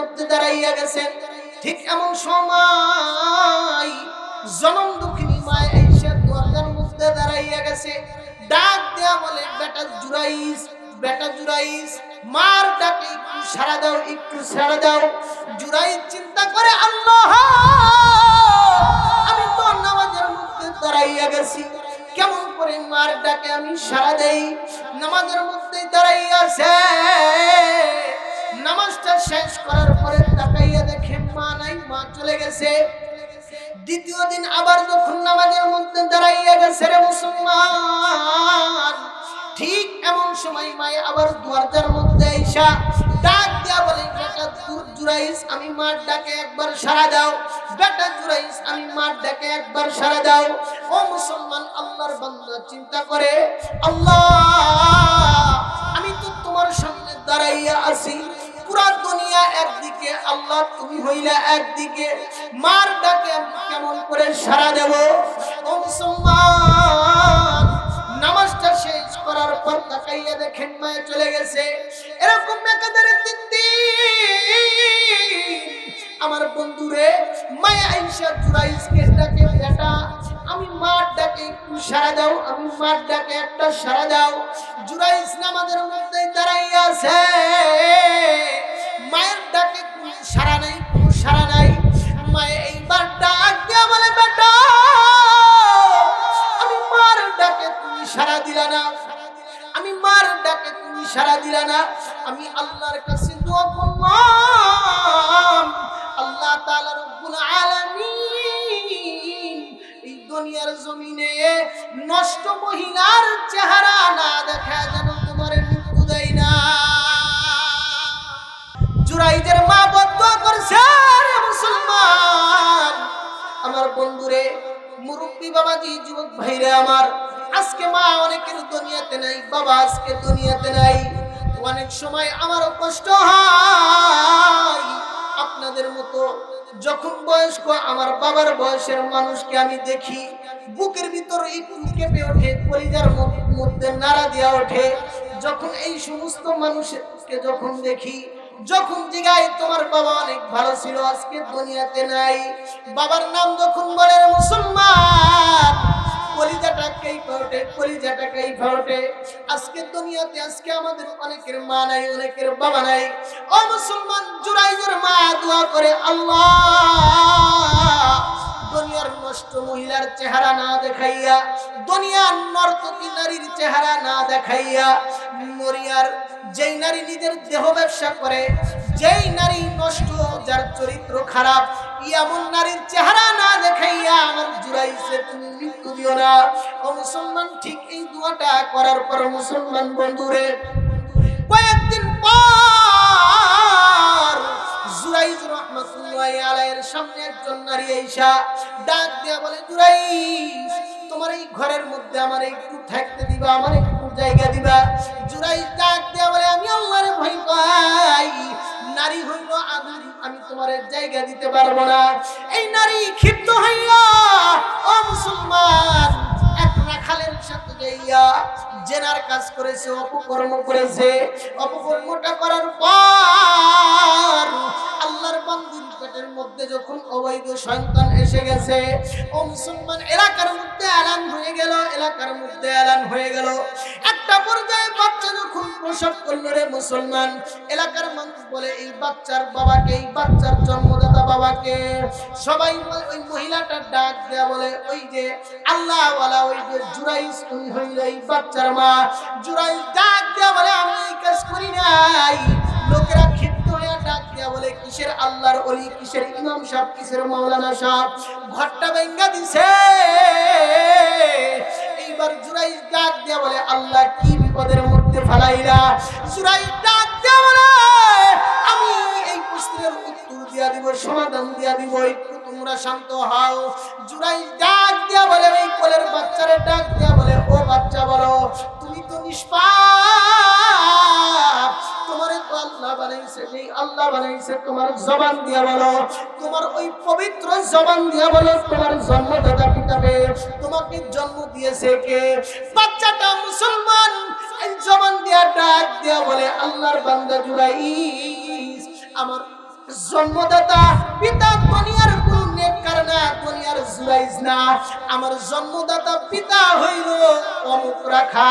মধ্যে দাঁড়াইয়া গেছেন। ঠিক এমন সময় জনম দুঃখিনী মা আয়েশা দরজার মধ্যে দাঁড়াইয়া গেছে। ডাক দেয়া বলে, বেটা জুরাইস, বেটা জুরাইস, মার ডাকে একটু সাড়া দাও, একটু সাড়া দাও। জুরাইস চিন্তা করে, আল্লাহ, আমি তো নামাজের মধ্যে দাঁড়াইয়া গেছি, কেমন করে মার ডাকে আমি সাড়া দেই? নামাজের মধ্যে দাঁড়াইয়াছে। নামাজটা শেষ করার পরে তাকাইয়া দেখে মা নাই, মা চলে গেছে। দ্বিতীয় দিন আবার যখন নামাজের মধ্যে দাঁড়াইয়া গেছে রে মুসলমান, ঠিক এমন সময় মায়ে আবার দরজার মধ্যে আইসা ডাক দিয়া বলে, বেটা জুরাইস, আমি মার ডাকে একবার সাড়া দাও। বেটা জুরাইস, আমি মার ডাকে একবার সাড়া দাও। ও মুসলমান, আল্লাহর বান্দা চিন্তা করে, আল্লাহ, আমি তো তোমার সামনে দাঁড়াইয়া আছি, পুরা দুনিয়া একদিকে, আল্লাহ তুমি হইলা একদিকে, মার ডাকে আমি কেমন করে সাড়া দেব? ও মুসলমান, নামাজটা শেষ করার পর তাকাইয়া দেখেন মায়ে চলে গেছে। এরকম একাধারে 3 দিন আমার বন্ধুরে মায়ে আয়েশা জুরাইসকে ডাকে, বেটা আমি মার ডাকে একটু সাড়া দাও, আমি মার ডাকে একটা সাড়া দাও। জুরাইস নামাজের মধ্যে দাঁড়াইয়া আছে, মায়ের ডাকে কোনো সাড়া নাই, কোনো সাড়া নাই। মায়ে এইবার ডাক দিয়া বলে, বেটা আমি মার ডাকে তুমি সাড়া দিলা না, আমি মার ডাকে তুমি সাড়া দিলা না। আমি আল্লাহর কাছে দোয়া করলাম, আল্লাহ তাআলা রব্বুল আলামিন এই দুনিয়ার জমিনে নষ্ট মহিলার চেহারা না দেখা যেন তোমার মৃত্যু দেয় না। জুরাইদের মা বদদুয়া করছে রে মুসলমান। আমার বন্ধুরে, মুরব্বী বাবাজি, যুবক ভাইরা আমার, আজকে মা অনেকের দুনিয়াতে নাই, বাবা আজকে দুনিয়াতে নাই। অনেক সময় আমারও কষ্ট হয়, আপনাদের মতো যখন বয়স্ক আমার বাবার বয়সের মানুষকে আমি দেখি, বুকের ভিতর একটু কেঁপে ওঠে, কলিজার মধ্যে নাড়া দিয়া ওঠে। যখন এই সমস্ত মানুষকে যখন দেখি, যখন জিগায় তোমার বাবা অনেক ভালো ছিল, আজকে দুনিয়াতে নাই, বাবার নাম যখন বলে মুসলমান, কলিজাটাকেই ফাটে, কলিজাটাকেই ফাটে। আজকে দুনিয়াতে আজকে আমাদের অনেকের মা নাই, অনেকের বাবা নাই। ও মুসলমান, জুরাইজের মা দোয়া করে, আল্লাহ দুনিয়ার নষ্ট মহিলার চেহারা না দেখাইয়া, দুনিয়ার নর্তকী নারীর চেহারা না দেখাইয়া, মরিয়ার যেই নারী নিজের দেহ ব্যবসা করে, যেই নারী নষ্ট, যার চরিত্র খারাপ, এমন নারীর চেহারা না দেখাইয়া আমার জুরাইসে তুমি মৃত্যু দিও না। ও মুসলমান, ঠিক এই দোয়াটা করার পর মুসলমান বন্ধুরে, কয়েকদিন পর জুরাইজ রাহমাতুল্লাহি আলাইহির সামনে একজন নারী আয়েশা ডাক দিয়া বলে, জুরাইজ, তোমার এই ঘরের মধ্যে আমার একটু থাকতে দিবা, আমার একটু জায়গা দিবা? জুরাইজ ডাক দিয়া বলে, আমি আল্লাহর ভয় পাই, নারী হইল আমি তোমার জায়গা দিতে পারবো না। এই নারী ক্ষিপ্ত হইয়া, ও মুসলমান, এক রাখালের সাথে যাইয়া জেনার কাজ করেছে, অপকর্ম করেছে। অপকর্মটা করার পর আল্লাহর বান্দির পেটের মধ্যে যখন অবৈধ সন্তান এসে গেছে, ও মুসলমান, এলাকার মধ্যে এলান হয়ে গেল, এলাকার মধ্যে এলান হয়ে গেল। একটা পর্যায়ে বাচ্চা যখন প্রসব করলো রে মুসলমান, এলাকার মানুষ বলে, এই বাচ্চার বাবাকে, এই বাচ্চার জন্মদাতা বাবাকে। সবাই বলে, ওই মহিলাটার ডাক দেয়া বলে, ওই যে আল্লাহওয়ালা, ওই যে জুরাইস, তুমি হইল এই বাচ্চার মা। জুরাইস ডাক দেয়া বলে, আমি এই কাজ করি নাই। লোকেরা ক্ষিপ্ত হয়ে ডাক দেয়া বলে, কিসের আল্লাহর ওলি, কিসের ইমাম সাহেব, কিসের মাওলানা সাহেব, ঘরটা ভেঙ্গা দিছে। এইবার জুরাইস ডাক দেয়া বলে, আল্লাহ কি বিপদের মধ্যে ফেলাইলা? জুরাইস ডাক দেয়া বলে, আমি এই প্রশ্নের উত্তর দিয়া দিব, সমাধান দিয়া দিব, একটু তোমরা শান্ত হও। জুরাইস ডাক দেয়া বলে, ওই কোলের বাচ্চারে ডাক দেয়া বলে, ও বাচ্চা, বলো তুমি তো নিষ্পাপ, তোমারে তো আল্লাহ বানাইছে, যেই আল্লাহ বানাইছে তোমার জবান দিয়া বলো, তোমার ওই পবিত্র জবান দিয়া বলো, তোমার জন্মদাতা পিতাকে, তোমাকে জন্ম দিয়েছে কে? বাচ্চাটা মুসলমান এই জবান দিয়া ডাক দিয়া বলে, আল্লাহর বান্দা জুরাইস, আমার জন্মদাতা পিতা দুনিয়ার কোন নেককার না, দুনিয়ার জুরাইজ না, আমার জন্মদাতা পিতা হইল অমুক রাখা।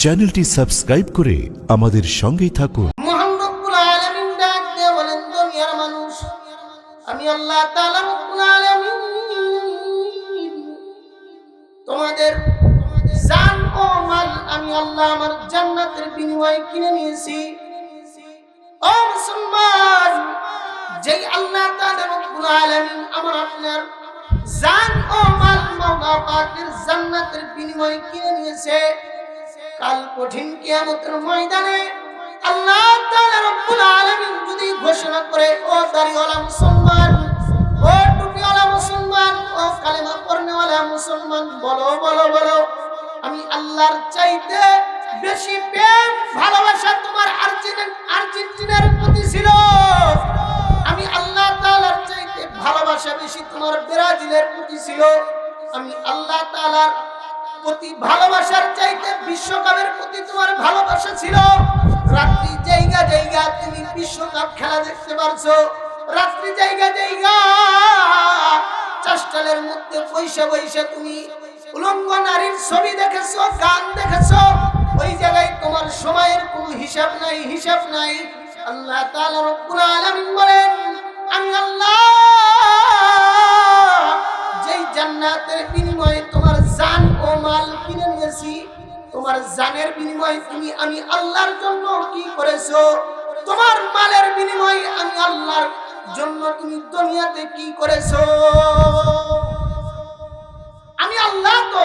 চ্যানেলটি সাবস্ক্রাইব করে আমাদের সঙ্গেই থাকুন। মহান রব্বুল আলামিন ডাক দিয়ে বলেন, দুনিয়ার মানুষ, আমি আল্লাহ তাআলা রব্বুল আলামিন তোমাদের জান ও মাল আমি আল্লাহ আমার জান্নাতের বিনিময়ে কিনে নিয়েছি। ও মুসলমান, যেই আল্লাহ তাআলা রব্বুল আলামিন আমার আপনার জান ও মাল মাওলা পাকের জান্নাতের বিনিময়ে কিনে নিয়েছে, কাল কঠিন কিয়ামতের ময়দানে আল্লাহ তাআলা রব্বুল আলামিন যদি ঘোষণা করে, ও দাড়িওয়ালা মুসলমান, ও টুপিওয়ালা মুসলমান, ও কালেমা পড়নেওয়ালা মুসলমান, বলো বলো বলো, আমি আল্লাহর চাইতে বেশি প্রেম ভালোবাসা তোমার আর্জেন্টিনার প্রতি ছিল, আমি আল্লাহ তাআলার চাইতে ভালোবাসা বেশি তোমার ব্রাজিলের প্রতি ছিল, আমি আল্লাহ তাআলার প্রতি ভালোবাসার চাইতে বিশ্বকাপের প্রতি তোমার ভালোবাসা ছিল। রাত্রি জায়গা জায়গা তুমি বিশ্বকাপ খেলা দেখতে পারছো, রাত্রি জায়গা জায়গা চাষটালের মধ্যে পয়সা পয়সা তুমি উলঙ্গ নারীর ছবি দেখেছো, গান দেখেছো, ওই জায়গায় তোমার সময়ের কোনো হিসাব নাই, হিসাব নাই। আল্লাহ তাআলা রব্বুল আলামিন বলেন, আমি আল্লাহ যেই জান্নাতের বিনিময়ে তোমার জান ও মাল কিনে নিয়েছি, তোমার জানের বিনিময়ে তুমি আমি আল্লাহর জন্য কি করেছো, তোমার মালের বিনিময়ে আমি আল্লাহর জন্য তুমি দুনিয়াতে কি করেছো। আমি আল্লাহ তো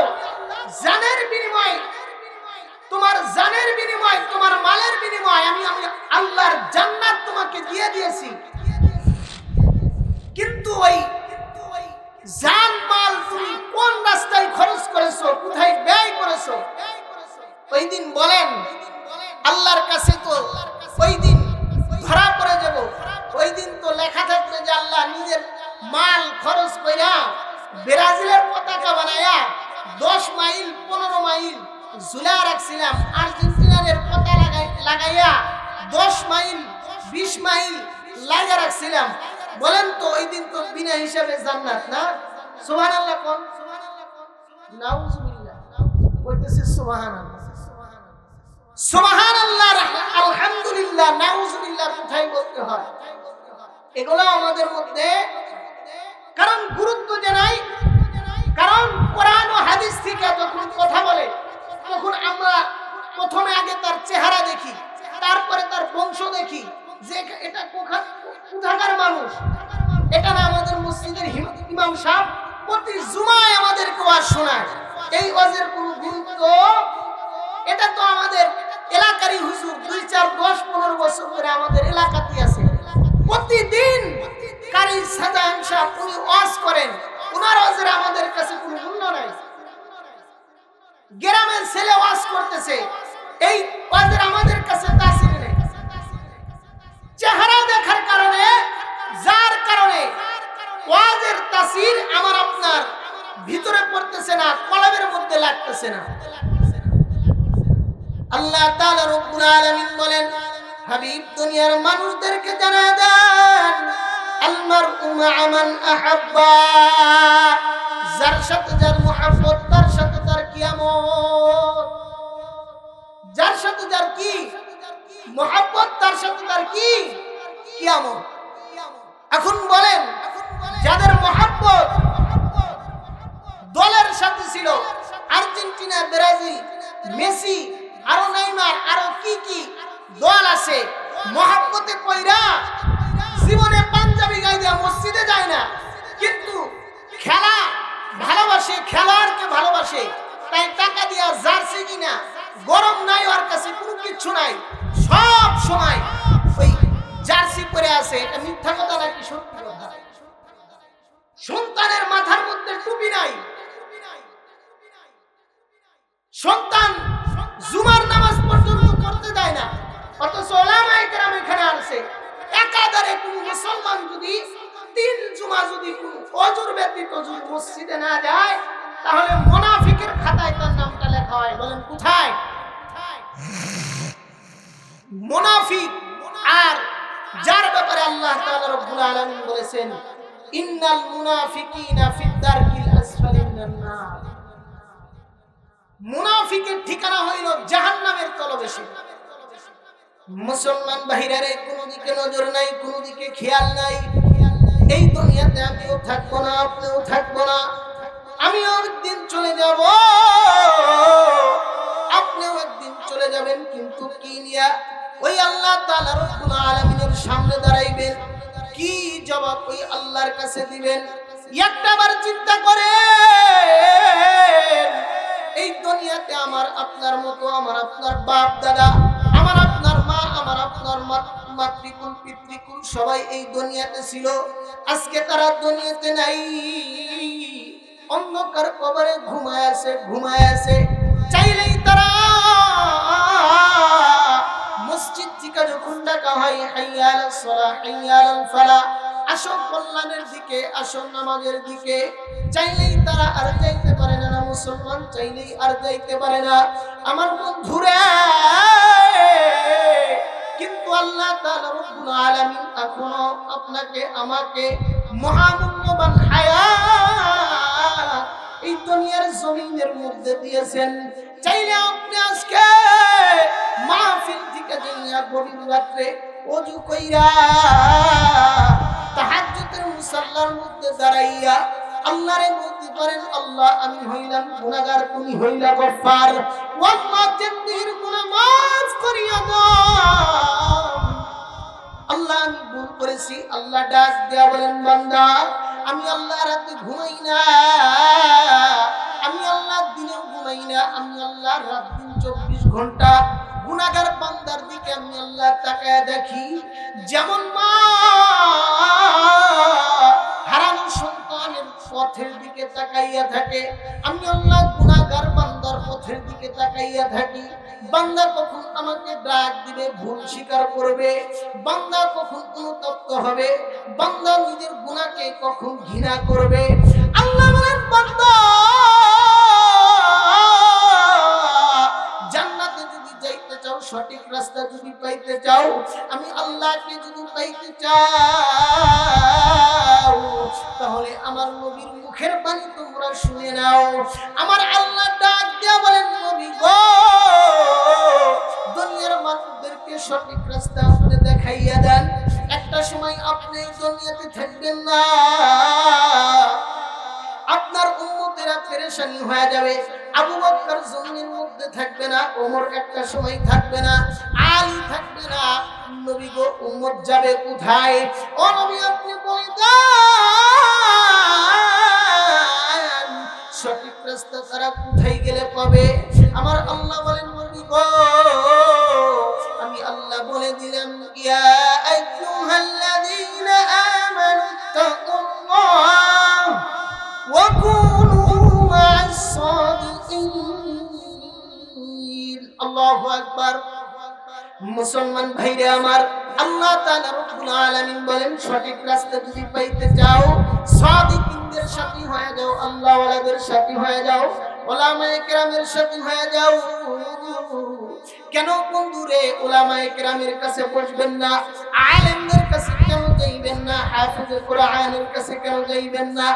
জানের বিনিময়ে, তোমার জানের বিনিময়ে, তোমার মালের বিনিময়ে আমি আল্লাহর জান্নাত তোমাকে দিয়ে দিয়েছি, কিন্তু ওই জান মাল তুমি কোন রাস্তায় খরচ করেছো, কোথায় ব্যয় করেছো, ওই দিন বলেন আল্লাহর কাছে তো ওই দিন ধরা পড়ে যাব। ওই দিন তো লেখা থাকবে যে আল্লাহ নিজের মাল খরচ কইরা ব্রাজিলের পতাকা বানায়া 10 মাইল 15 মাইল ঝুলা রাখছিলাম, আর্জেন্টিনার পতাকা লাগাইয়া 10 মাইল 20 মাইল লাগা রাখছিলাম। বলেন তো ওই দিন তো বিনা হিসাবে জান্নাত না? সুবহানাল্লাহ কোন? নাউজুবিল্লাহ কইতেছে সুবহানাল্লাহ, সুবহানাল্লাহ, আলহামদুলিল্লাহ, নাউজুবিল্লাহ কোথায় বলতে হয়? এগুলো আমাদের মধ্যে কারণ গুরুত্ব জানাই, কারণ কোরআন ও হাদিস থেকে যখন কথা বলে তখন আমরা প্রথমে আগে তার চেহারা দেখি, তারপরে তার বংশ দেখি, যে এটা কোথাকার মানুষ। এটা না আমাদের মসজিদের ইমাম সাহেব প্রতি জুমায় আমাদেরকে ওয়াজ শোনায়, এই ওয়াজের কোনো গুরুত্ব, এটা তো আমাদের এলাকারই হুজুর 2, 4, 10, 15 বছর ধরে আমাদের এলাকাতেই আছে, প্রতিদিন কারি সাজান সাহেব উনি ওয়াজ করেন, ওনার ওয়াজের আমাদের কাছে কোনো মূল্য নাই। গ্রামের ছেলে ওয়াজ করতেছে, এই ওয়াজের আমাদের কাছে তাসির নেই। চেহারা দেখার কারণে, যার কারণে ওয়াজের তাসির আমার আপনার ভিতরে পড়তেছে না, কলবের মধ্যে লাগতেছে না। আল্লাহ তাআলা রব্বুল আলামিন বলেন, হাবিব দুনিয়ার মানুষদেরকে জানা দেন, আল মারউ মা'a মান আহাব্বা, যার সাথে যার মুহাব্বত তার সাথে তার কিয়ামত, যার সাথে যার কি মুহাব্বত তার সাথে তার কি কিয়ামত। এখন বলেন যাদের মুহাব্বত দলের সাথে ছিল, আর্জেন্টিনা, ব্রাজিল, মেসি, আরো নেইমার, আরো কি কি দল আছে, মুহাব্বতে কইরা জীবনে পাঞ্জাবি গায়ে দিয়ে মসজিদে যায় না, কিন্তু খেলা ভালোবাসে, খেলোয়াড়কে ভালোবাসে, তাই টাকা দিয়া জার্সি কিনা, গরম নাই ওর কাছে, কোনো কিছু নাই, সব সময় ওই জার্সি পরে আছে। এটা মিথ্যা কথা নাকি সত্যি কথা? সন্তানের মাথার মধ্যে টুপি নাই, সন্তান জুমার নামাজ পর্যন্ত পড়তে দেয় না, অথচ ওলামায়ে কেরাম এখানে আসে। একাধারে কোন মুসলমান যদি 3 জুমা যদি কোন ওযুর ব্যতীত যদি মসজিদে না যায়, তাহলে মুনাফিকের খাতায় তার নামটা লেখা হয়। বলেন কোথায়? মুনাফিক আর যার ব্যাপারে আল্লাহ তাআলা রব্বুল আলামিন বলেছেন ইন্নাল মুনাফিকিনা ফিদ দারকিল আসফালি মিনান নার, মুনাফিকের ঠিকানা হইল জাহান্নামের তলদেশে। মুসলমান বাহিরে কোনো দিকে নজর নাই, কোনো দিকে খেয়াল নাই। এই দুনিয়াতে আমিও থাকবো না, আপনিও থাকবো না, আমিও একদিন চলে যাব, আপনিও একদিন চলে যাবেন। কিন্তু কি নিয়া? ওই আল্লাহ তাআলা রব্বুল আলামিনের সামনে দাঁড়াইবেন, কি জবাব ওই আল্লাহর কাছে দিবেন? একটাবার চিন্তা করে এই দুনিয়াতে আমার আপনার মতো, আমার আপনার বাপ দাদা, আমার আপনার মা, আমার আপনার মাতৃকুল পিতৃকুল সবাই এই দুনিয়াতে ছিল। আজকে তারা দুনিয়াতে নাই, অন্ধকার কবরে ঘুমায় আছে। চাইলেই তারা মসজিদ থেকে যখন ডাকা হয় হাইয়া আলাস সালাহ হাইয়া আলাল ফালাহ, আসো কল্যাণের দিকে, আসো নামাজের দিকে, চাইলেই তারা আর যাইতে পারে না। মুসলমান চাইলেই আর যাইতে পারে না। আমার বন্ধুরা, কিন্তু আল্লাহ তাআলা রব্বুল আলামিন এখনো আপনাকে আমাকে মহামূল্যবান হায়াত এই দুনিয়ার জমিনের মধ্যে দিয়েছেন। চাইলে আপনি আজকে মাহফিল থেকে যাইয়া গভীর রাতে ওযু কইরা তাহাজ্জুদের মুসাল্লার মধ্যে দাঁড়াইয়া আল্লাহরে বলতে পারেন, আল্লাহ আমি হইলাম গুনাহগার, তুমি হইলা গফফার, আল্লাহ জিন্দেগির গুনাহ মাফ করিয়া দাও। আল্লাহ আমি ভুল করেছি। আল্লাহ ডাক দেয়া বলেন, বান্দা আমি আল্লাহ রাতে ঘুমাই না, আমি আল্লাহ দিনেও ঘুমাই না, আমি আল্লাহ রাত দিন 24 ঘন্টা গুনাহগার বান্দার দিকে আমি আল্লাহ তাকায়া দেখি। যেমন মা হারানো সন্তানের পথের দিকে তাকাইয়া থাকে, আমি আল্লাহ গুনাহগার বান্দার পথের দিকে তাকাইয়া থাকি। বান্দা কখন আমাকে ডাক দিবে, ভুল স্বীকার করবে, বান্দা কখন অনুতপ্ত হবে, বান্দা নিজের গুনাহকে কখন ঘৃণা করবে। আল্লাহ বলেন, বান্দা জান্নাতে যদি যাইতে চাও, সঠিক রাস্তা যদি পাইতে চাও, আমি আল্লাহকে যদি পাইতে চাও, তাহলে আমার নবীর মুখের বাণী তোমরা শুনে নাও। আমার আল্লাহ ডাক দিয়া বলেন, নবী গো, দুনিয়ার মানুষদেরকে সঠিক রাস্তা আপনি দেখাইয়া দেন। একটা সময় আপনি দুনিয়াতে থাকবেন না, আপনার উম্মতেরা পেরেশানি হয়ে যাবে। আবু বকর জমিনের মধ্যে থাকবে না, ওমর একটা সময় থাকবে না, আলী থাকবে না। নবী গো, উম্মত যাবে কোথায়? ও নবী আপনি বলে দেন, সঠিক রাস্তা তারা কোথায় গেলে পাবে? আমার আল্লাহ বলেন, নবী গো আমি আল্লাহ বলে দিলাম, ইয়া আইয়ুহাল্লাযীনা আমানু তাকুল্লাহ ওয়া কুনু মা'আস সাদিকিন। আল্লাহু আকবার। মুসলমান ভাইরা আমার, আল্লাহ তাআলা রব্বুল আলামিন বলেন, সঠিক রাস্তা যদি পাইতে চাও, সাদিকিনদের সাথী হয়ে যাও, আল্লাহ ওয়ালাদের সাথী হয়ে যাও, উলামায়ে কেরামের সাথী হয়ে যাও। কেন বন্ধুরে উলামায়ে কেরামের কাছে বসবেন না? আলেমদের কাছে কেন যাইবেন না? হাফিজে কোরআনের কাছে কেন যাইবেন না?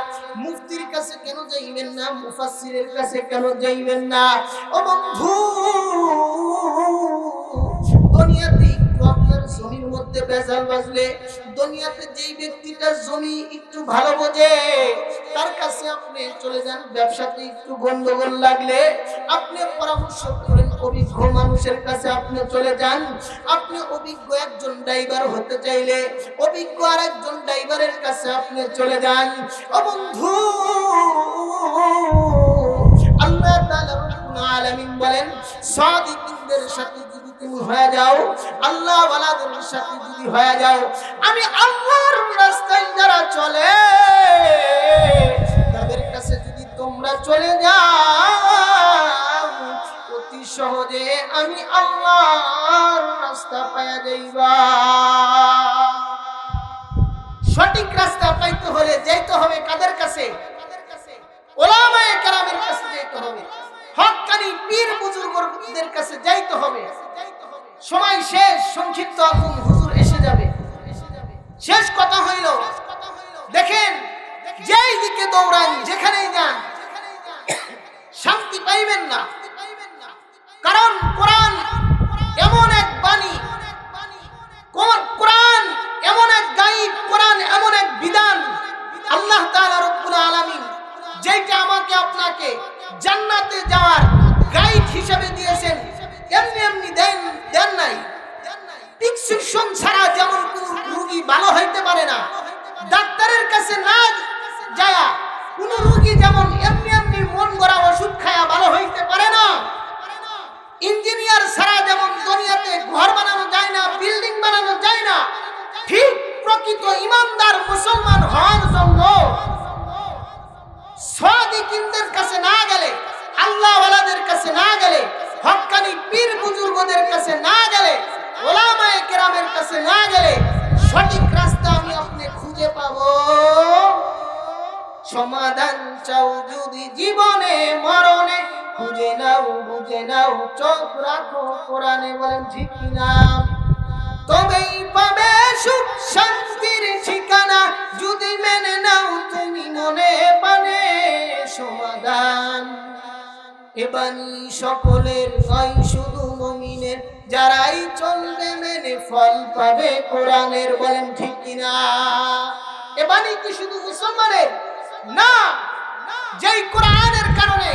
মুফতির কাছে কেন যাইবেন না? মুফাসসিরের কাছে কেন যাইবেন না? ও বন্ধু, দুনিয়াতে একটু আপনার জমির মধ্যে বেজাল বাজলে, দুনিয়াতে যেই ব্যক্তিটা জমি একটু ভালো বোঝে তার কাছে আপনি চলে যান। ব্যবসাতে একটু গন্ডগোল লাগলে আপনি পরামর্শ করেন অভিজ্ঞ মানুষের কাছে আপনি চলে যান। আপনি অভিজ্ঞ একজন ড্রাইভার হতে চাইলে অভিজ্ঞ আর একজন ড্রাইভারের কাছে আপনি চলে যান। ও বন্ধু, আল্লাহ তাআলা রব্বুল আলামিন বলেন, সাদিকিনদের সাথে যদি তুমি হয়ে যাও, আল্লাহ ওয়ালাদের সাথে যদি হয়ে যাও, আমি আল্লাহর রাস্তায় যারা চলে তাদের কাছে যদি তোমরা চলে যাও, অতি সহজে আমি আল্লাহর রাস্তা পাওয়া যাইবা। সঠিক রাস্তা পাইতে হলে যাইতে হবে কাদের কাছে? উলামায়ে কেরামের কাছে যাইতে হবে, হক্কানি পীর বুজুর্গদের কাছে যাইতে হবে। সময় শেষ, সংক্ষিপ্ত হুজুর শেষ কথা হইল, দেখেন যেই দিকে দৌড়ান, যেখানেই যান, শান্তি পাইবেন না। কারণ কোরআন এমন এক বাণী, কোরআন এমন এক গাইড, কোরআন এমন এক বিধান আল্লাহ তাআলা রব্বুল আলামিন যেটা আমাকে আপনাকে জান্নাতে যাওয়ার গাইড হিসেবে দিয়েছেন, এমনি এমনি দেন নাই। প্রেসক্রিপশন ছাড়া যেমন কোন রোগী ভালো হইতে পারে না, ডাক্তারের কাছে না যায় কোন রোগী যেমন এমনি এমনি মন গড়া ওষুধ খায়া ভালো হইতে পারে না, ইঞ্জিনিয়ার ছাড়া যেমন দুনিয়াতে ঘর বানানো যায় না, বিল্ডিং বানানো যায় না, ঠিক প্রকৃত ইমানদার মুসলমান হওয়ার জন্য সাদিকিনদের কাছে না গেলে, আল্লাহওয়ালাদের কাছে না গেলে, হক্কানি পীর বুজুর্গদের কাছে না গেলে, ওলামায়ে কেরামের কাছে না গেলে সঠিক রাস্তা আমি আপনি খুঁজে পাবো। সমাধান চাও যদি জীবনে মরণে, খুঁজে নাও বুঝে নাও, চোখ রাখো কোরআনে, বলেন ঠিক কিনা? তবেই পাবে সুখ শান্তির ঠিকানা, যদি মেনে নাও তুমি মনে প্রাণে সমাধান। এ বাণী সকলের নয় শুধু মুমিনের, যারাই চলবে মেনে ফল পাবে কোরআনের, বলেন ঠিক কিনা? এ বাণী কি শুধু মুসলমানের না, যেই কোরআনের কারণে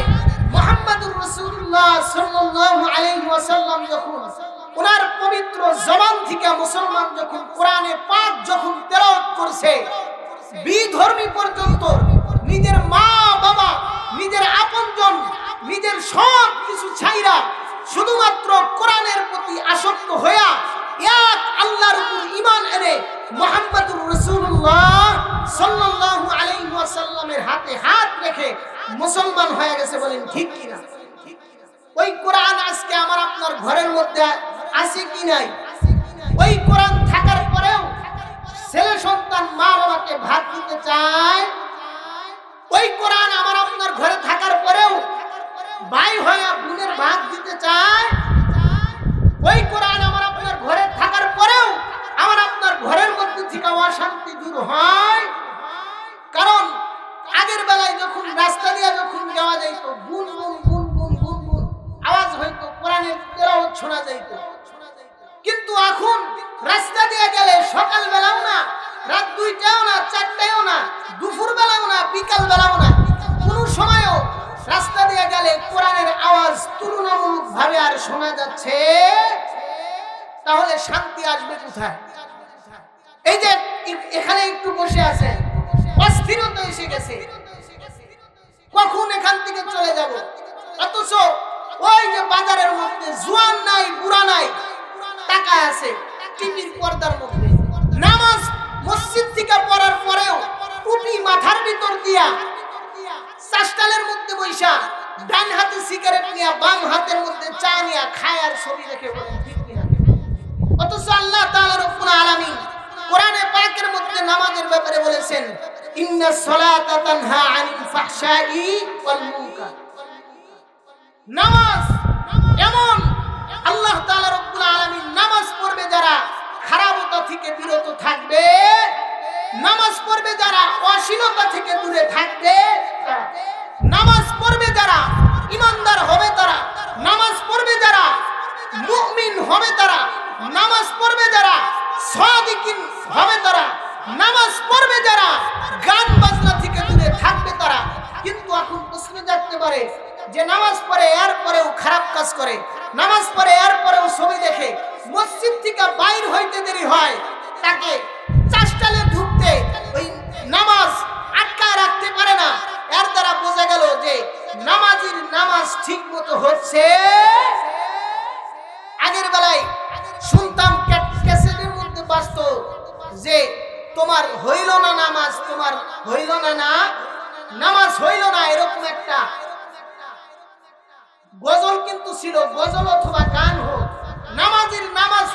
মুহাম্মদুর রাসূলুল্লাহ সাল্লাল্লাহু আলাইহি ওয়াসাল্লাম যখন ওনার পবিত্র জবান থেকে মুসলমান যখন কোরআনে পাক যখন তেলাওয়াত করছে, বিধর্মী পর্যন্ত নিজের মা বাবা, নিজের আপনজন, নিজের সব কিছু ছাইরা শুধুমাত্র কোরআনের প্রতি আসক্ত হইয়া এক আল্লাহর উপর ঈমান এনে মুহাম্মদুর রাসূলুল্লাহ সাল্লাল্লাহু আলাইহি ওয়াসাল্লামের হাতে হাত রেখে মুসলমান হয়ে গেছে, বলেন ঠিক কিনা? ওই কোরআন আজকে আমার আপনার ঘরের মধ্যে আছে কি নাই? ওই কোরআন থাকার পরেও ছেলে সন্তান মা বাবাকে ভাত দিতে চায়। ওই কোরআন আমার আপনার ঘরে থাকার পরেও ভাই হয়ে বোনের ভাত দিতে চায়। ওই কোরআন আমার আপনার ঘরে থাকার পরেও আমার আপনার ঘরের মধ্যে থেকে অশান্তি দূর হয়। কারণ আগের বেলায় যখন রাস্তা দিয়ে যখন যাওয়া যাইতো, গুন গুন গুন গুন গুন গুন আওয়াজ হইতো, কোরআনের তেলাওয়াত শোনা যাইতো। কিন্তু এখন রাস্তা দিয়ে গেলে সকাল বেলাও না, রাত 2টাও না, 4টাও না, দুপুর বেলাও না, বিকাল বেলাও না, কোন সময়ও রাস্তা দিয়ে গেলে কোরআনের আওয়াজ তুলনামূলক ভাবে আর শোনা যাচ্ছে। তাহলে শান্তি আসবে কোথায়? এই যে এখানে একটু বসে আছে, অস্থিরতা এসে গেছে, কখন এখান থেকে চলে যাব। অথচ ওই যে বাজারের মধ্যে জোয়ান নাই, বুড়া নাই, টাকা আছে টিভির পর্দার মধ্যে, নামাজ মসজিদ থেকে পড়ার পরেও টুপি মাথার ভিতর দিয়া চাষটালের মধ্যে বৈশা ডান হাতে সিগারেট নিয়া বাম হাতের মধ্যে চা নিয়া খায় আর ছবি দেখে, বলেন ঠিক কিনা? অথচ আল্লাহ তাআলা রব্বুল আলামিন কোরআনে পাকের মধ্যে নামাজের ব্যাপারে বলেছেন, ইন্নাস সালাতা তানহা আনিল ফাহশাই ওয়াল মুনকার। নামাজ এমন আল্লাহ তাআলা রব্বুল আলামিন নামাজ পড়বে যারা খারাপতা থেকে বিরত থাকবে, নামাজ পড়বে যারা অশ্লীলতা থেকে দূরে থাকবে, নামাজ পড়বে যারা ইমানদার হবে তারা, নামাজ পড়বে যারা মুমিন হবে তারা, নামাজ পড়বে যারা সাদিকিন হবে তারা, নামাজ পড়বে যারা গান বাজনা থেকে দূরে থাকবে তারা। কিন্তু এখন প্রশ্ন জাগতে পারে যে নামাজ পড়ে এরপরেও খারাপ কাজ করে, নামাজ পড়ে এরপরেও ছবি দেখে, মসজিদ থেকে বাইর হইতে দেরি হয়, তাকে চাষটালে ঢুকতে ওই নামাজ আটকায় রাখতে পারে না। এর দ্বারা বোঝা গেল যে নামাজির নামাজ ঠিক মতো হচ্ছে। আগের বেলায় শুনতাম ক্যাসেটের মধ্যে বাজতো যে তোমার হইল না নামাজ, তোমার হইল না নামাজ হইল না, এরকম একটা গজল কিন্তু ছিল, গজল অথবা গান হোক, নামাজের নামাজ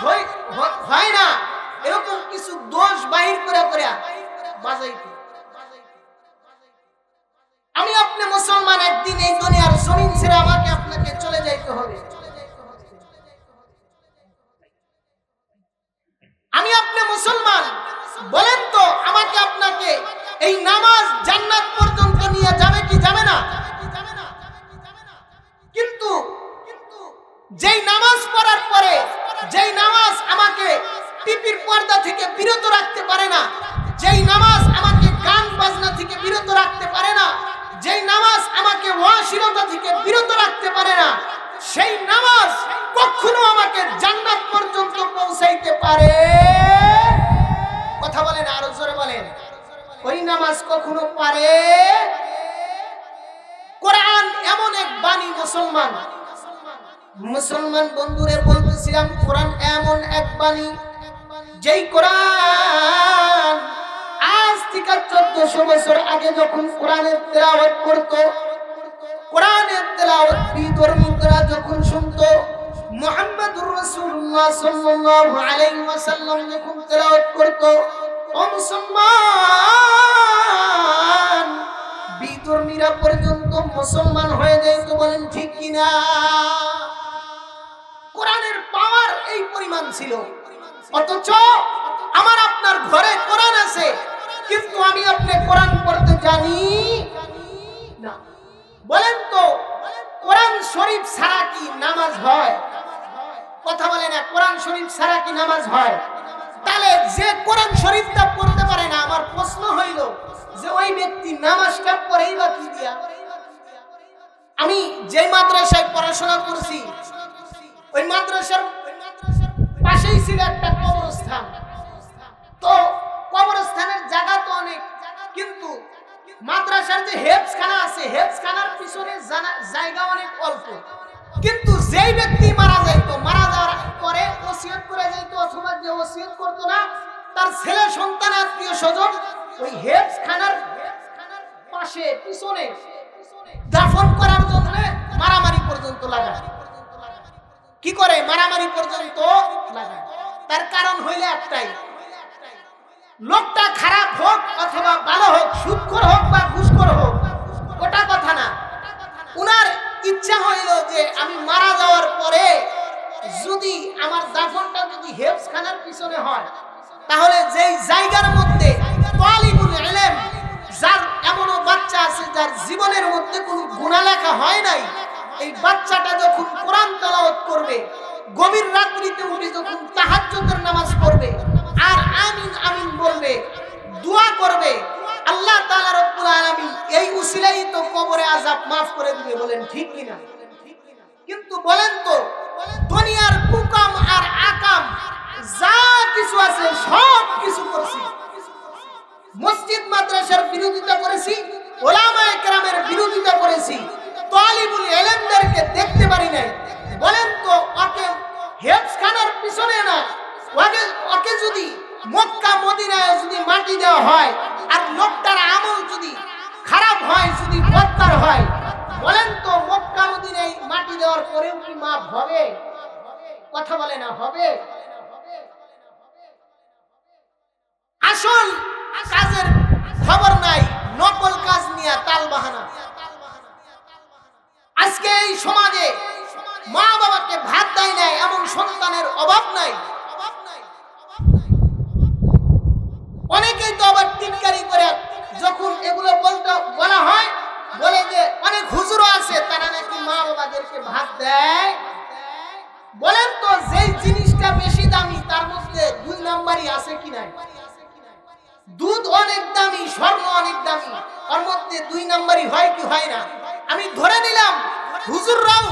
হয় না, এরকম কিছু দোষ বাহির করে করে বাজাইতো। আমি আপনি মুসলমান, একদিন এই দুনিয়ার জমিন ছেড়ে আমাকে আপনাকে চলে যাইতে হবে। আমি আপনি মুসলমান, বলেন এই নামাজ জান্নাত পর্যন্ত নিয়ে যাবে কি যাবে না? কিন্তু যেই নামাজ পড়ার পরে, যেই নামাজ আমাকে টিভির পর্দা থেকে বিরত রাখতে পারে না, যেই নামাজ আমাকে গান বাজনা থেকে বিরত রাখতে পারে না, যেই নামাজ আমাকে অশ্লীলতা থেকে বিরত রাখতে পারে না, সেই নামাজ কখনো আমাকে জান্নাত পর্যন্ত পৌঁছাইতে পারে? কথা বলেন, আরো জোরে বলেন। ওই নামাজ কখনো পারে? কোরআন এমন এক বাণী, মুসলমান বন্ধুরে বলতেছিলাম, কোরআন এমন এক বাণী, যেই কোরআন আজ থেকে 1400 বছর আগে যখন কোরআনের তেলাওয়াত করতো, কোরআনের তেলাওয়াত বিধর্মীরা যখন শুনতো, মুহাম্মদুর রাসূলুল্লাহ সাল্লাল্লাহু আলাইহি ওয়াসাল্লাম যখন তেলাওয়াত করতো, ও মুসলমান, বিধর্মীরা পর্যন্ত মুসলমান হয়ে যাইতো। বলেন ঠিক কিনা? কোরআনের পাওয়ার এই পরিমাণ ছিল। অথচ আমার আপনার ঘরে কোরআন আছে, কিন্তু আমি আপনি কোরআন পড়তে জানি না। বলেন তো, কোরআন শরীফ ছাড়া কি নামাজ হয়? কথা বলে না, কোরআন শরীফ ছাড়া কি নামাজ হয়? তাহলে যে কোরআন শরীফটা পড়তে পারে না, আমার প্রশ্ন হইল যে ওই ব্যক্তি নামাজটা পড়েই বা কি দিয়া? আমি যে মাদ্রাসায় পড়াশোনা করছি, ওই মাদ্রাসার পাশেই ছিল একটা কবরস্থান। তো কবরস্থানের জায়গা তো অনেক, কিন্তু মাদ্রাসার যে হেফজখানা আছে, হেফজখানার পিছনে জায়গা অনেক অল্প। কিন্তু যেই ব্যক্তি মারা যাইতো, মারা যাওয়ার পরে ওসিয়ত করে যাইতো, অথবা যে ওসিয়ত করতো না, তার ছেলে সন্তান আত্মীয় স্বজন ওই হেফজখানার পাশে পিছনে দাফন করার জন্য মারামারি পর্যন্ত লাগায়। কি করে? মারামারি পর্যন্ত লাগায়। তার কারণ হইলে একটাই, লোকটা খারাপ হোক অথবা ভালো হোক, সুদখোর হোক বা ঘুষখোর হোক, ওটা কথা না। উনার ইচ্ছা হইল যে আমি মারা যাওয়ার পরে যদি আমার দাফনটা যদি হেফজখানার পিছনে হয়, তাহলে যেই জায়গার মধ্যে তালিবুল ইলম, যার এমনও বাচ্চা আছে যার জীবনের মধ্যে কোনো গুনাহ লেখা হয় নাই, এই বাচ্চাটা যখন কোরআন তেলাওয়াত করবে, গভীর রাত্রিতে উঠে যখন তাহাজ্জুদের নামাজ পড়বে আর আমিন আমিন বলবে, দোয়া করবে, আল্লাহ তাআলা রব্বুল আলামিন এই উসিলাই তো কবরে আযাব maaf করে দিবে। বলেন ঠিক কিনা? কিন্তু বলেন তো, দুনিয়ার কুকাম আর আকাম যা কিছু আছে সব কিছু করছি, মসজিদ মাদ্রাসার বিরোধিতা করেছি, ওলামায়ে কেরামের বিরোধিতা করেছি, তালিবুল ইলমদেরকে দেখতে পারি নাই। বলেন তো, ওকে হেফজখানার পিছনে না, ওকে যদি মক্কা মদিনায় যদি মাটি দেওয়া হয়, আর লোকটার আমল যদি খারাপ হয়, যদি বদকার হয়, বলেন তো মক্কা মদিনায় মাটি দেওয়ার পরেও কি মাফ হবে? কথা বলে না, হবে? আসল কাজের খবর নাই, নকল কাজ নিয়ে তাল বাহানা। আজকে এই সমাজে মা বাবাকে ভাত দেয় নাই এমন সন্তানের অভাব নাই। অনেকেই তো আবার টিটকারি করে, যখন এগুলো বলা হয়, বলে যে অনেক হুজুর আছে তারা নাকি মা বাবাদেরকে ভাত দেয়। বলেন তো, যেই জিনিসটা বেশি দামি তার মধ্যে 2 নাম্বারই আছে কি নাই? দুধ অনেক দামি, স্বর্ণ অনেক দামি, ওর মধ্যে 2 নাম্বারই হয় কি হয় না? আমি ধরে নিলাম হুজুররাও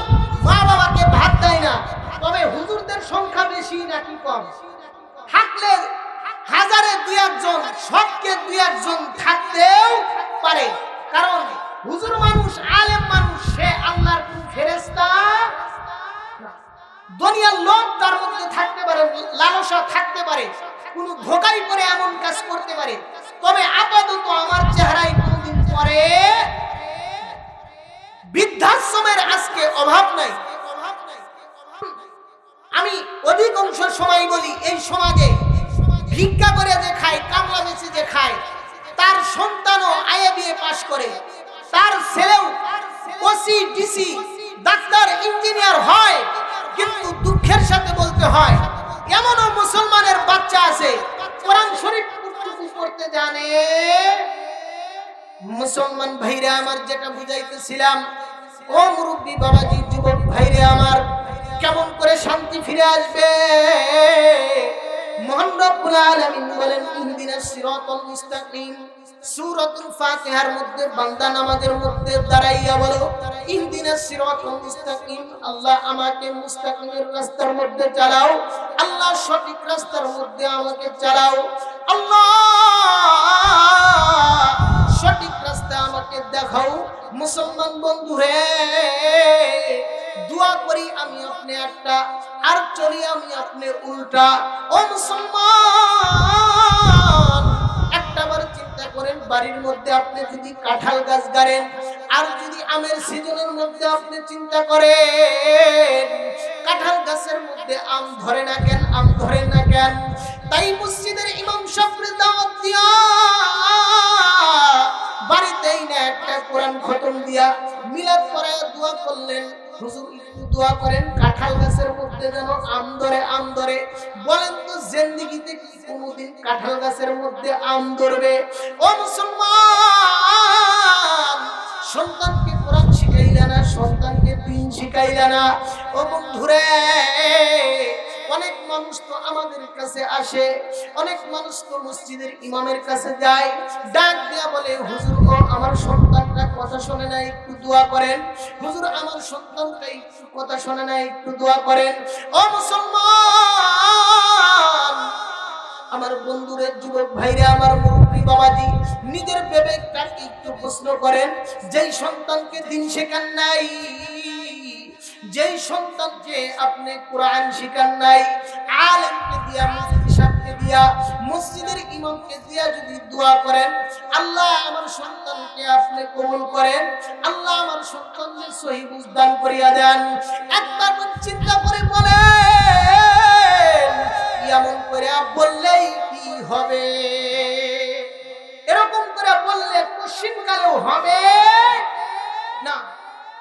মা বাবাকে ভাত দেয় না, তবে হুজুরদের সংখ্যা বেশি নাকি কম? থাকলে হাজারে 2-1 জন, সবকে 2-1 জন থাকতেও পারে, কারণ হুজুর মানুষ, আলেম মানুষ, সে আল্লাহর কোন ফেরেশতা না। দুনিয়ার লোক তার মধ্যে থাকতে পারে, লালসা থাকতে পারে, কোন ধোঁকায় পড়ে এমন কাজ করতে পারে, তবে আপাতত আমার চেহারায় কোনদিন পরে বৃদ্ধাশ্রমের আজকে অভাব নাই। আমি অধিকাংশ সময় বলি, এই সমাজে ভিক্ষা করে যে খায়, কামলা বেচে যে খায়, তার সন্তানও আইএ পাস করে, তার ছেলেও ওসি ডিসি ডাক্তার ইঞ্জিনিয়ার হয়, কিন্তু দুঃখের সাথে বলতে হয় এমনও মুসলমানের বাচ্চা আছে কোরআন শরীফ পড়তে জানে মুসলমান ভাইরা আমার, যেটা বুঝাইতেছিলাম, ও মুরব্বী বাবাজি, যুবক ভাইরে আমার, কেমন করে শান্তি ফিরে আসবে? মহান রব্বুল আলামিন বলেন ইহদিনাস সিরাতাল মুস্তাকিম। সূরাতুল ফাতিহার মধ্যে বান্দা নামাজের মধ্যে দাঁড়াইয়া বলো ইহদিনাস সিরাতাল মুস্তাকিম, আল্লাহ আমাকে মুস্তাকিমের রাস্তার মধ্যে চালাও, আল্লাহ সঠিক রাস্তার মধ্যে আমাকে চালাও, আল্লাহ সঠিক রাস্তা আমাকে দেখাও। মুসলমান বন্ধুরে, দোয়া করি আমি আপনি একটা, আর চলি আমি আপনি উল্টা। ও মুসলমান, একটাবার চিন্তা করেন, বাড়ির মধ্যে আপনি যদি কাঁঠাল গাছ গাড়েন, আর যদি আমের সিজনের মধ্যে আপনি চিন্তা করেন কাঁঠাল গাছের মধ্যে আম ধরে না কেন, আম ধরে না কেন? তাই মসজিদের ইমাম সাহেবের দাওয়াত দিয়া বাড়িতেই না একটা কোরআন খতম দিয়া মিলাদ পড়ায় দোয়া করলেন, হুজুর একটু দোয়া করেন কাঁঠাল গাছের মধ্যে যেন আম ধরে, আম ধরে। বলেন তো জিন্দেগিতে কি কোনোদিন কাঁঠাল গাছের মধ্যে আম ধরবে? ও মুসলমান, সন্তানকে কোরআন শিখাইলা না, সন্তানকে দিন শিখাইলা না। ও বন্ধুরে, অনেক মানুষ তো আমাদের কাছে আসে, অনেক মানুষ তো মসজিদের ইমামের কাছে যায়, ডাক দিয়া বলে হুজুর ও আমার সন্তানটা কথা শোনে না, একটু দোয়া করেন। হুজুর আমার সন্তানটা একটু কথা শোনে না, একটু দোয়া করেন। ও মুসলমান, আমার বন্ধুদের, যুবক ভাইরা আমার, মুরব্বী বাবাজি, নিজের বিবেকটাকে একটু প্রশ্ন করেন। যেই সন্তানকে দিন শেখান নাই, যেই সন্তানকে আপনি কোরআন শিখান নাই, আলেমকে দিয়া, মুফতি সাহেবকে দিয়া, মসজিদের ইমামকে দিয়া যদি দোয়া করেন আল্লাহ আমার সন্তানকে আপনি কবুল করেন, আল্লাহ আমার সন্তানকে সহি বুঝ দান করিয়া দেন, একবার চিন্তা করে বলেন এমন করে বললেই কি হবে? এরকম করে বললে কোশ্চিনকালেও হবে না।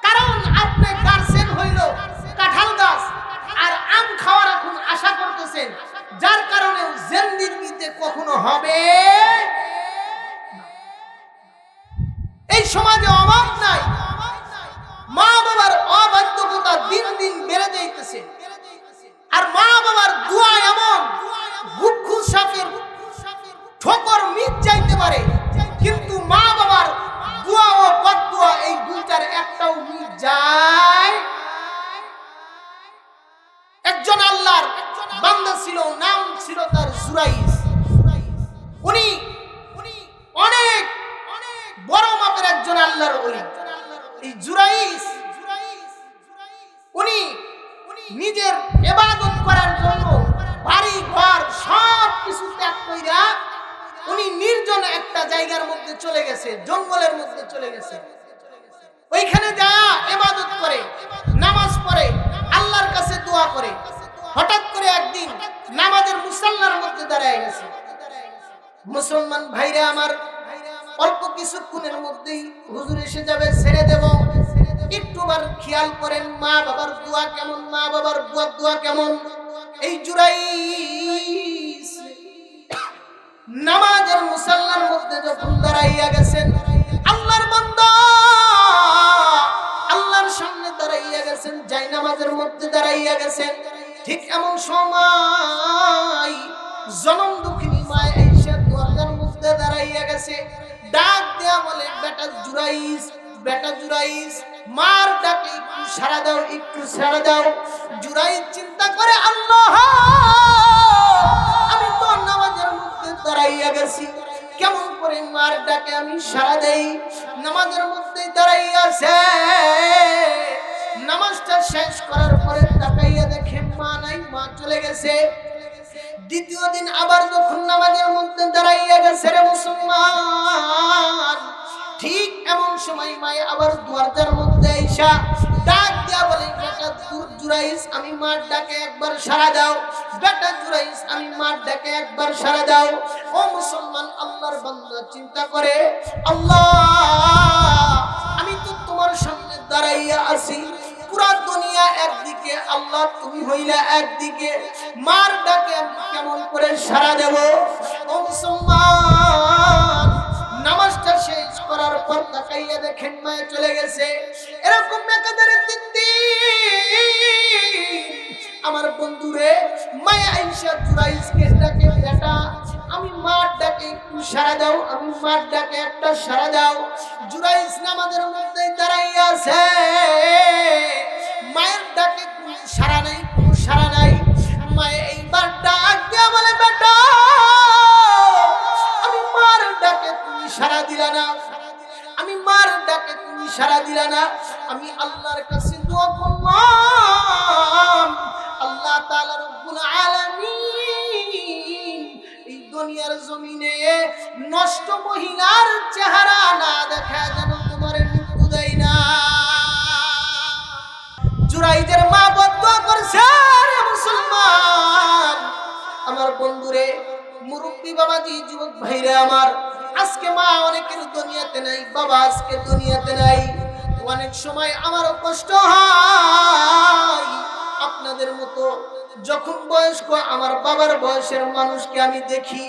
কারণ আপনি গার্সেন হইল কাঁঠাল গাছ, আর আম খাওয়ার এখন আশা করতেছেন, যার কারণে জিন্দেগিতে কখনো হবে না। এই সমাজে অভাব নাই, মা বাবার অবাধ্যতা দিন দিন বেড়ে যাইতেছে, আর মা বাবার দোয়া এমন গুক্ষু সাপের ঠোকর মিট যাইতে পারে, কিন্তু মা বাবার দোয়া ও বদদোয়া এই দুইটার একটাও মিট যায়। একজন আল্লাহর বান্দা ছিল, নাম ছিল তার জুরাইস। উনি অনেক বড় মাপের একজন আল্লাহর ওলি। এই জুরাইস উনি নিজের ইবাদত করার জন্য বাড়ি ঘর সব কিছু ত্যাগ কইরা উনি নির্জন একটা জায়গার মধ্যে চলে গেছে, জঙ্গলের মধ্যে চলে গেছে। ওইখানে যা ইবাদত করে, নামাজ পড়ে, আল্লাহর কাছে দোয়া করে। হঠাৎ করে একদিন নামাজের মুসাল্লার মধ্যে দাঁড়ায় গেছে। মুসলমান ভাইরা আমার, অল্প কিছুক্ষণের মধ্যেই হুজুর এসে যাবে, ছেড়ে দেব। একটুবার খেয়াল করেন মা বাবার দোয়া কেমন, মা বাবার দোয়া কেমন। এই জুরাইস নামাজের মুসাল্লার মধ্যে যখন দাঁড়াইয়া গেছেন, আল্লাহর বান্দা আল্লাহর সামনে দাঁড়াইয়া গেছেন, যাই নামাজের মধ্যে দাঁড়াইয়া গেছেন, ঠিক এমন সময় জনম দুঃখিনী মা এসে দরজার মধ্যে দাঁড়াইয়া গেছে। ডাক দেয়া বলে বেটা জুরাইস, বেটা জুরাইস, মার ডাকে একটু সাড়া দাও, একটু সাড়া দাও। জুরাইস চিন্তা করে আল্লাহ, আমি তো নামাজের মধ্যে দাঁড়াইয়া গেছি, কেমন করে মার ডাকে আমি সাড়া দেই? নামাজের মধ্যে দাঁড়াইয়াছে, নামাজটা শেষ করার পরে তাকাইয়া দেখে মা নাই, মা চলে গেছে। দ্বিতীয় দিন আবার যখন নামাজের মধ্যে দাঁড়াইয়া গেছে রে মুসলমান, ঠিক এমন সময় মায়ে আবার দরজার মধ্যে আইসা ডাক দিয়া বলে বেটা জুরাইস, আমি মার ডাকে একবার সাড়া দাও। বেটা জুরাইস, আমি মার ডাকে একবার সাড়া দাও। ও মুসলমান, আল্লাহর বান্দা চিন্তা করে আল্লাহ, আমি তো তোমার সামনে দাঁড়াইয়া আছি, পুরা দুনিয়া একদিকে, আল্লাহ তুমি হইলা একদিকে, মার ডাকে আমি কেমন করে সাড়া দেব? ও মুসলমান, নামাজটা শেষ করার পর তাকাইয়া দেখেন মায়া চলে গেছে। এরকম একাধারে 3 দিন আমার বন্ধুরে মায়া আয়েশা জুরাইজকে ডাকে, বেটা আমি মার ডাকে একটু সাড়া দাও, আমি মার ডাকে একটা সাড়া দাও। জুরাইজ নামাজের মধ্যে দাঁড়াইয়া আছে, মায়ের ডাকে সাড়া নাই, কোনো সাড়া নাই। মায়ে এইবার ডাক দিয়া বলে, বেটা আমি মার ডাকে তুমি সাড়া দিলা না, আমি মার ডাকে তুমি সাড়া দিলা না। আমি আল্লাহর কাছে দোয়া করলাম, আল্লাহ তাআলা রব্বুল আলামিন এই দুনিয়ার জমিনে নষ্ট মহিলার চেহারা না দেখা যেন তোমার মৃত্যু দেয় না। জুরাইজের মা বদদুয়া করছে, রে মুসলমান আমার বন্ধুরে, মুরব্বী বাবাজি, যুবক ভাইরে আমার, আজকে মা অনেকের দুনিয়াতে নাই, বাবা আজকে দুনিয়াতে নাই। অনেক সময় আমারও কষ্ট হয় আপনাদের মতো। যখন বয়স্ক আমার বাবার বয়সের মানুষকে আমি দেখি,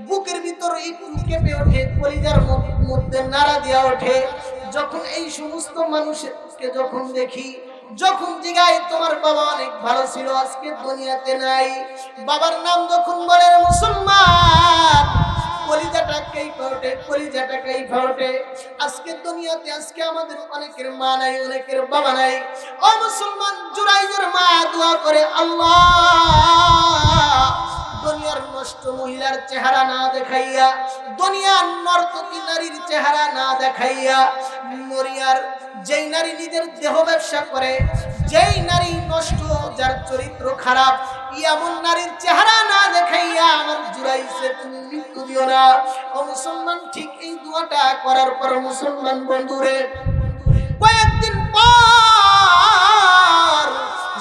বুকের ভিতর একটু কেঁপে ওঠে, কলিজার মধ্যে নাড়া দিয়া ওঠে। যখন এই সমস্ত মানুষকে যখন দেখি, যখন জিগাই তোমার বাবা অনেক ভালো ছিল, আজকে দুনিয়াতে নাই, বাবার নাম যখন বলে মুসলমান, কলিজাটাকেই ফাটে, কলিজাটাকেই ফাটে। আজকে দুনিয়াতে আজকে আমাদের অনেকের মা নাই, অনেকের বাবা নাই। ও মুসলমান, জুরাইজের মা দোয়া করে, আল্লাহ দুনিয়ার নষ্ট মহিলার চেহারা না দেখাইয়া, দুনিয়ার নর্তকী নারীর চেহারা না দেখাইয়া, মরিয়ার যেই নারী নিজের দেহ ব্যবসা করে, যেই নারী নষ্ট, যার চরিত্র খারাপ, এমন নারীর চেহারা না দেখাইয়া আমার জুরাইজে তুমি মৃত্যু দিও না। ও মুসলমান, ঠিক এই দোয়াটা করার পর মুসলমান বন্ধুরে, কয়েকদিন পর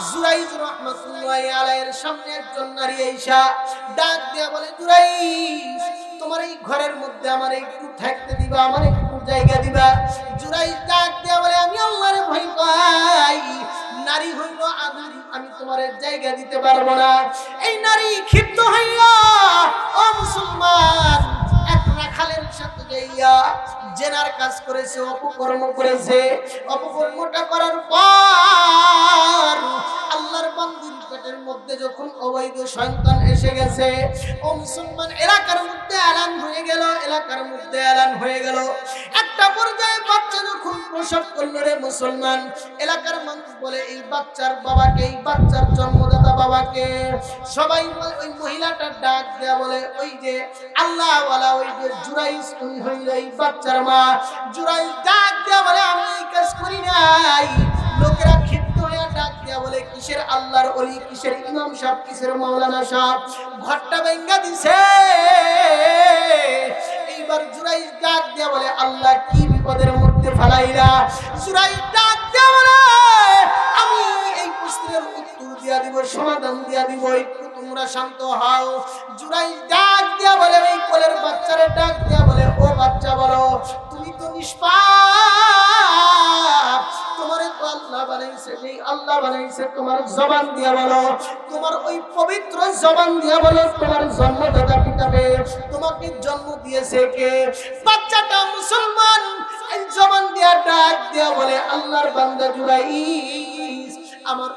জুরাইজ রাহমাতুল্লাহি আলাইহির সামনে একজন নারী আয়েশা ডাক দিয়া বলে, জুরাইজ তোমার এই ঘরের মধ্যে আমার একটু থাকতে দিবা, আমার একটু জায়গা দিবা। জুরাইজ ডাক দিয়া বলে, আমি আল্লাহর ভয় পাই, নারী হইল আমি তোমার জায়গা দিতে পারবো না। এই নারী ক্ষিপ্ত হইয়া, ও মুসলমান, এক রাখালের সাথে যাইয়া জেনার কাজ করেছে, অপকর্ম করেছে। অপকর্মটা করার পর আল্লাহর বান্দির পেটের মধ্যে যখন অবৈধ সন্তান এসে গেছে, ও মুসলমান, এলাকার মধ্যে এলান হয়ে গেল, এলাকার মধ্যে এলান হয়ে গেল। একটা পর্যায়ে বাচ্চা যখন প্রসব করলো, রে মুসলমান, এলাকার মানুষ বলে এই বাচ্চার বাবাকে, এই বাচ্চার জন্মদাতা বাবাকে। সবাই বলে, ওই মহিলাটার ডাক দেয়া বলে, ওই যে আল্লাহওয়ালা, ওই যে জুরাইজ, তুমি হইল এই বাচ্চার মা। জুরাইজ ডাক দেয়া বলে, আমি এই কাজ করি নাই। লোকেরা ক্ষিপ্ত হয়ে ডাক দেয়া বলে, কিসের আল্লাহর ওলি, কিসের ইমাম সাহেব, কিসের মাওলানা সাহেব, ঘরটা ভেঙ্গা দিছে। এইবার জুরাইজ ডাক দেয়া বলে, আল্লাহ কি বিপদের মধ্যে ফেলাইলা। জুরাইজ ডাক দেয়া বলে, আমি এই প্রশ্নের উত্তর দিয়া দিব, সমাধান দিয়া দিব, একটু তোমরা শান্ত হও। জুরাইজ ডাক দেয়া বলে, এই কোলের বাচ্চারে ডাক দেয়া বলে, ও বাচ্চা বলো, তুমি তো নিষ্পাপ, তোমারে তো আল্লাহ বানাইছে, এই আল্লাহ বানাইছে, তোমার জবান দিয়া বলো, তোমার ওই পবিত্র জবান দিয়া বলো, তোমার জন্মদাতা পিতাকে, তোমাকে জন্ম দিয়েছে কে? বাচ্চাটা মুসলমান এই জবান দিয়া ডাক দিয়া বলে, আল্লাহর বান্দা জুরাইজ, আমার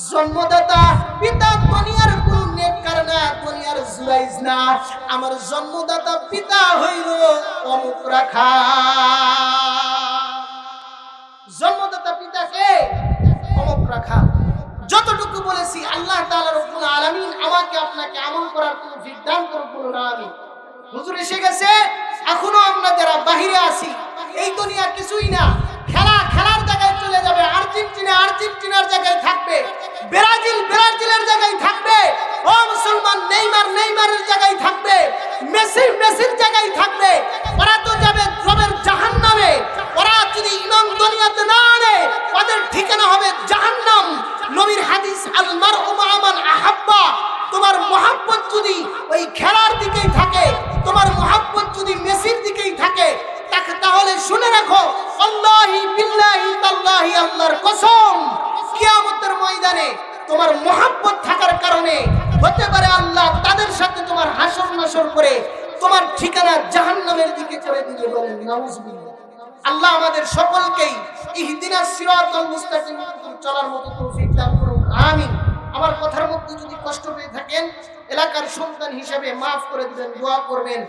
জন্মদাতা পিতা দুনিয়ার কোন নেককার না, দুনিয়ার জুরাইজ না, আমার জন্মদাতা পিতা হইল অমুক রাখা। জন্মদাতা পিতাকে অমুক রাখা। যতটুকু বলেছি, আল্লাহ তাআলা রব্বুল আলামিন আমাকে আপনাকে আমল করার তৌফিক দান করুন না। আমি হুজুর এসে গেছে, এখনো আমরা যারা বাহিরে আছি, এই দুনিয়া কিছুই না, খেলার জায়গায় চলে যাবে, আর্জেন্টিনার জায়গায় থাকবে, ব্রাজিলের জায়গায় থাকবে, ও মুসলমান, নেইমারের জায়গায় থাকবে, মেসির জায়গায় থাকবে। ওরা তো যাবে রবের জাহান্নামে। ওরা যদি ইমাম দুনিয়াতে না আনে, ওদের ঠিকানা হবে জাহান্নাম। নবীর হাদিস, আল মারউ মা মান আহাব্বা। তোমার মহব্বত যদি ওই খেলার দিকেই থাকে, তোমার মহব্বত যদি মেসির দিকেই থাকে, তাহলে শুনে রাখো, আল্লাহি বিল্লাহি তাল্লাহি, আল্লাহর কসম, কিয়ামতের ময়দানে তোমার মহব্বত থাকার কারণে হতে পারে আল্লাহ তাদের সাথে তোমার হাসর নাসর করে তোমার ঠিকানা জাহান্নামের দিকে করে দিবে। বলেন নাউজুবিল্লাহ। আল্লাহ আমাদের সকলকেই ইহদিনাস সিরাতাল মুস্তাকিম চলার মতো তৌফিক দান করুন, আমিন। আমার কথার মধ্যে যদি কষ্ট পেয়ে থাকেন এলাকার সন্তান হিসেবে মাফ করে দিবেন, দোয়া করবেন।